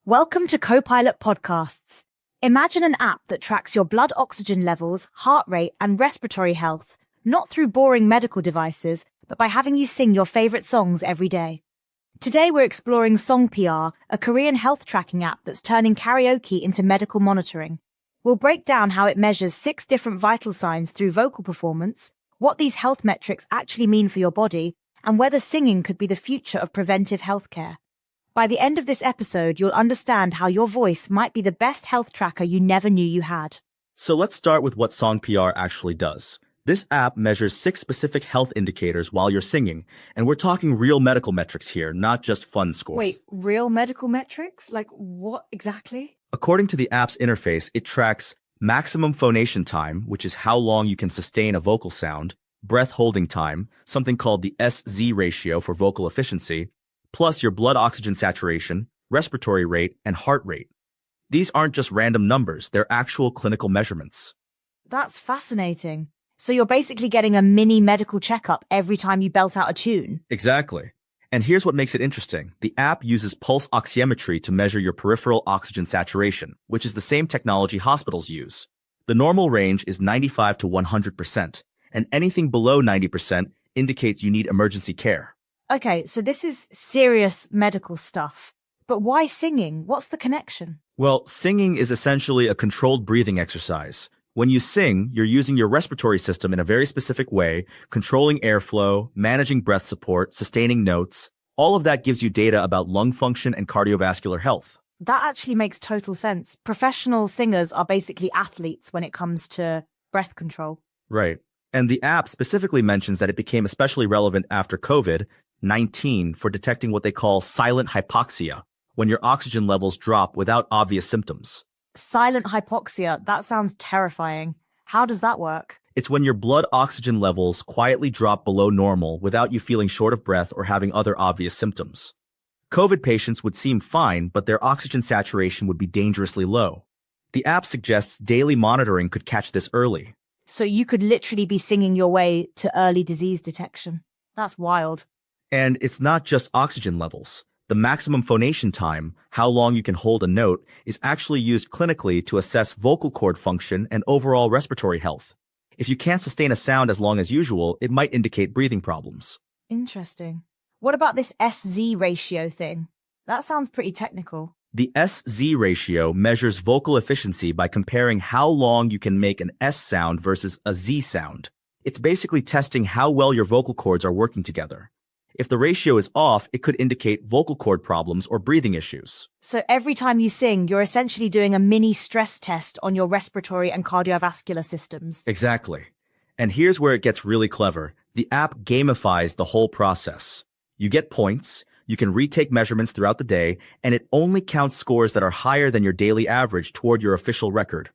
Welcome to Copilot Podcasts. Imagine an app that tracks your blood oxygen levels, heart rate, and respiratory health, not through boring medical devices, but by having you sing your favorite songs every day. Today we're exploring SongPR, a Korean health tracking app that's turning karaoke into medical monitoring. We'll break down how it measures 6 different vital signs through vocal performance, what these health metrics actually mean for your body, and whether singing could be the future of preventive healthcare. By the end of this episode, you'll understand how your voice might be the best health tracker you never knew you had. So let's start with what SongPR actually does. This app measures 6 specific health indicators while you're singing, and we're talking real medical metrics here, not just fun scores. Wait, real medical metrics? Like what exactly? According to the app's interface, it tracks maximum phonation time, which is how long you can sustain a vocal sound, breath holding time, something called the SZ ratio for vocal efficiency, plus your blood oxygen saturation, respiratory rate, and heart rate. These aren't just random numbers, they're actual clinical measurements. That's fascinating. So you're basically getting a mini medical checkup every time you belt out a tune. Exactly. And here's what makes it interesting. The app uses pulse oximetry to measure your peripheral oxygen saturation, which is the same technology hospitals use. The normal range is 95 to 100%, and anything below 90% indicates you need emergency care. Okay, so this is serious medical stuff. But why singing? What's the connection? Well, singing is essentially a controlled breathing exercise. When you sing, you're using your respiratory system in a very specific way, controlling airflow, managing breath support, sustaining notes. All of that gives you data about lung function and cardiovascular health. That actually makes total sense. Professional singers are basically athletes when it comes to breath control. Right. And the app specifically mentions that it became especially relevant after COVID-19 for detecting what they call silent hypoxia, when your oxygen levels drop without obvious symptoms. Silent hypoxia, that sounds terrifying. How does that work? It's when your blood oxygen levels quietly drop below normal without you feeling short of breath or having other obvious symptoms. COVID patients would seem fine, but their oxygen saturation would be dangerously low. The app suggests daily monitoring could catch this early. So you could literally be singing your way to early disease detection. That's wild. And it's not just oxygen levels. The maximum phonation time, how long you can hold a note, is actually used clinically to assess vocal cord function and overall respiratory health. If you can't sustain a sound as long as usual, it might indicate breathing problems. Interesting. What about this SZ ratio thing? That sounds pretty technical. The SZ ratio measures vocal efficiency by comparing how long you can make an S sound versus a Z sound. It's basically testing how well your vocal cords are working together. If the ratio is off, it could indicate vocal cord problems or breathing issues. So every time you sing, you're essentially doing a mini stress test on your respiratory and cardiovascular systems. Exactly. And here's where it gets really clever. The app gamifies the whole process. You get points, you can retake measurements throughout the day, and it only counts scores that are higher than your daily average toward your official record.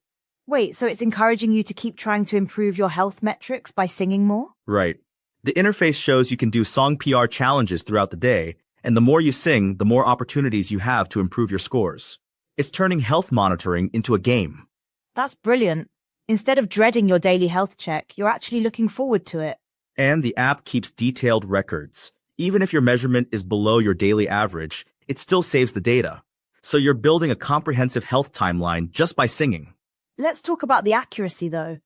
Wait, so it's encouraging you to keep trying to improve your health metrics by singing more? Right. The interface shows you can do SongPR challenges throughout the day, and the more you sing, the more opportunities you have to improve your scores. It's turning health monitoring into a game. That's brilliant. Instead of dreading your daily health check, you're actually looking forward to it. And the app keeps detailed records. Even if your measurement is below your daily average, it still saves the data. So you're building a comprehensive health timeline just by singing. Let's talk about the accuracy, though.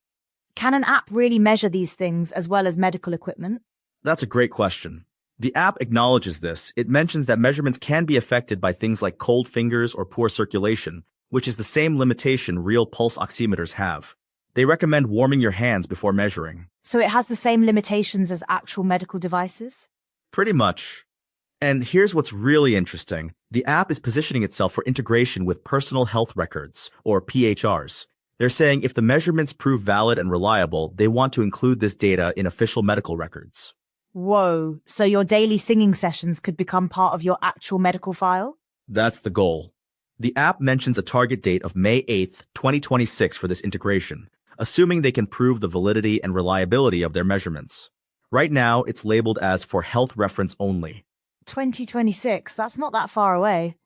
Can an app really measure these things as well as medical equipment? That's a great question. The app acknowledges this. It mentions that measurements can be affected by things like cold fingers or poor circulation, which is the same limitation real pulse oximeters have. They recommend warming your hands before measuring. So it has the same limitations as actual medical devices? Pretty much. And here's what's really interesting. The app is positioning itself for integration with personal health records, or PHRs. They're saying if the measurements prove valid and reliable, they want to include this data in official medical records. Whoa, so your daily singing sessions could become part of your actual medical file? That's the goal. The app mentions a target date of May 8th, 2026 for this integration, assuming they can prove the validity and reliability of their measurements. Right now, it's labeled as for health reference only. 2026, that's not that far away.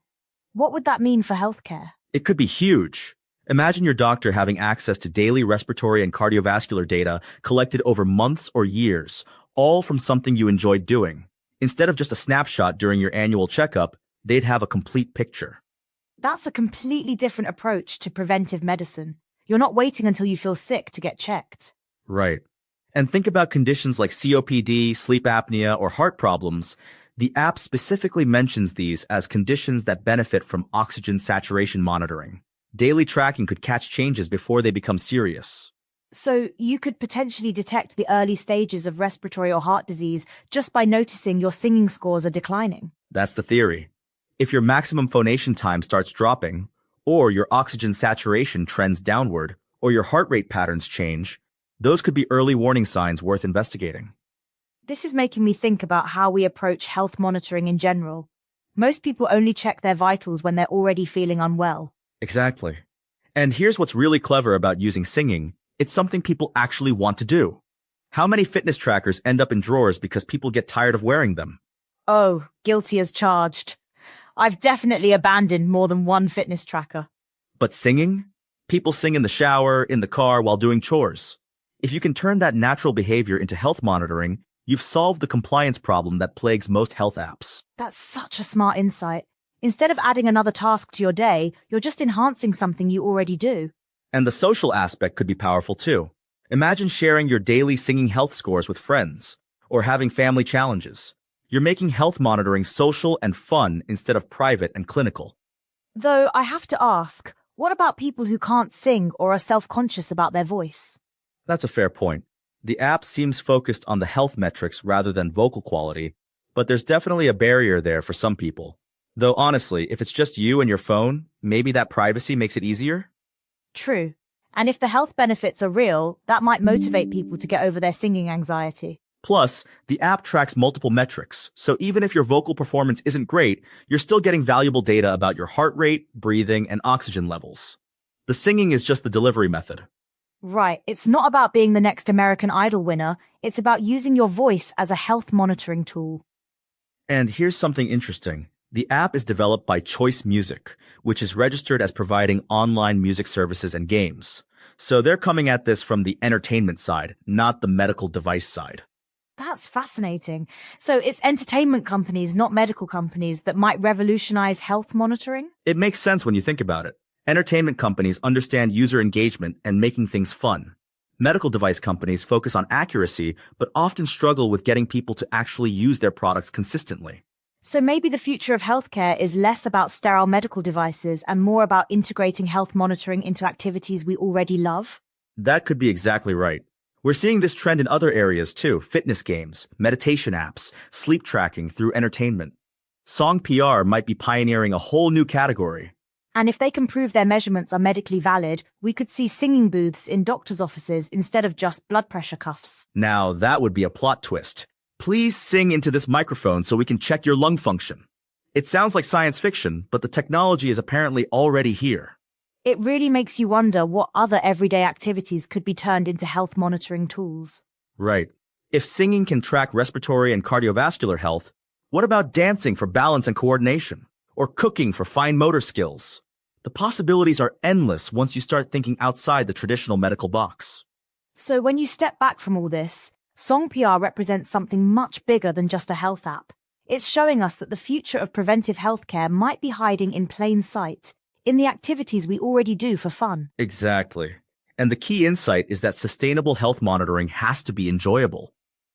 What would that mean for healthcare? It could be huge. Imagine your doctor having access to daily respiratory and cardiovascular data collected over months or years, all from something you enjoyed doing. Instead of just a snapshot during your annual checkup, they'd have a complete picture. That's a completely different approach to preventive medicine. You're not waiting until you feel sick to get checked. Right. And think about conditions like COPD, sleep apnea, or heart problems. The app specifically mentions these as conditions that benefit from oxygen saturation monitoring. Daily tracking could catch changes before they become serious. So you could potentially detect the early stages of respiratory or heart disease just by noticing your singing scores are declining. That's the theory. If your maximum phonation time starts dropping, or your oxygen saturation trends downward, or your heart rate patterns change, those could be early warning signs worth investigating. This is making me think about how we approach health monitoring in general. Most people only check their vitals when they're already feeling unwell. Exactly. And here's what's really clever about using singing. It's something people actually want to do. How many fitness trackers end up in drawers because people get tired of wearing them? Oh, guilty as charged. I've definitely abandoned more than one fitness tracker. But singing? People sing in the shower, in the car, while doing chores. If you can turn that natural behavior into health monitoring, you've solved the compliance problem that plagues most health apps. That's such a smart insight. Instead of adding another task to your day, you're just enhancing something you already do. And the social aspect could be powerful too. Imagine sharing your daily singing health scores with friends, or having family challenges. You're making health monitoring social and fun instead of private and clinical. Though I have to ask, what about people who can't sing or are self-conscious about their voice? That's a fair point. The app seems focused on the health metrics rather than vocal quality, but there's definitely a barrier there for some people. Though honestly, if it's just you and your phone, maybe that privacy makes it easier? True. And if the health benefits are real, that might motivate people to get over their singing anxiety. Plus, the app tracks multiple metrics, so even if your vocal performance isn't great, you're still getting valuable data about your heart rate, breathing, and oxygen levels. The singing is just the delivery method. Right, it's not about being the next American Idol winner, it's about using your voice as a health monitoring tool. And here's something interesting. The app is developed by Choice Music, which is registered as providing online music services and games. So they're coming at this from the entertainment side, not the medical device side. That's fascinating. So it's entertainment companies, not medical companies, that might revolutionize health monitoring? It makes sense when you think about it. Entertainment companies understand user engagement and making things fun. Medical device companies focus on accuracy, but often struggle with getting people to actually use their products consistently. So maybe the future of healthcare is less about sterile medical devices and more about integrating health monitoring into activities we already love? That could be exactly right. We're seeing this trend in other areas too: fitness games, meditation apps, sleep tracking through entertainment. SongPR might be pioneering a whole new category. And if they can prove their measurements are medically valid, we could see singing booths in doctors' offices instead of just blood pressure cuffs. Now that would be a plot twist. Please sing into this microphone so we can check your lung function. It sounds like science fiction, but the technology is apparently already here. It really makes you wonder what other everyday activities could be turned into health monitoring tools. Right. If singing can track respiratory and cardiovascular health, what about dancing for balance and coordination? Or cooking for fine motor skills? The possibilities are endless once you start thinking outside the traditional medical box. So when you step back from all this, SongPR represents something much bigger than just a health app. It's showing us that the future of preventive healthcare might be hiding in plain sight, in the activities we already do for fun. Exactly. And the key insight is that sustainable health monitoring has to be enjoyable.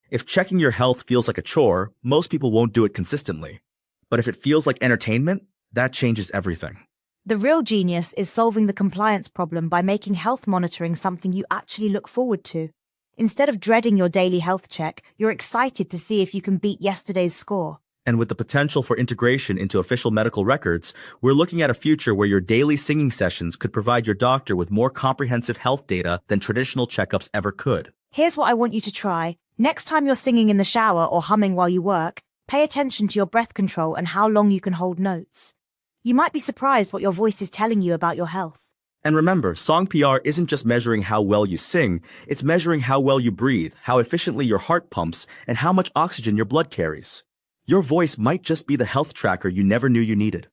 If checking your health feels like a chore, most people won't do it consistently. But if it feels like entertainment, that changes everything. The real genius is solving the compliance problem by making health monitoring something you actually look forward to. Instead of dreading your daily health check, you're excited to see if you can beat yesterday's score. And with the potential for integration into official medical records, we're looking at a future where your daily singing sessions could provide your doctor with more comprehensive health data than traditional checkups ever could. Here's what I want you to try. Next time you're singing in the shower or humming while you work, pay attention to your breath control and how long you can hold notes. You might be surprised what your voice is telling you about your health. And remember, SongPR isn't just measuring how well you sing, it's measuring how well you breathe, how efficiently your heart pumps, and how much oxygen your blood carries. Your voice might just be the health tracker you never knew you needed.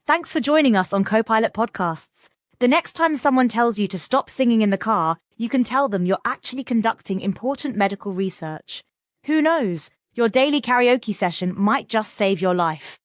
Thanks for joining us on Copilot Podcasts. The next time someone tells you to stop singing in the car, you can tell them you're actually conducting important medical research. Who knows? Your daily karaoke session might just save your life.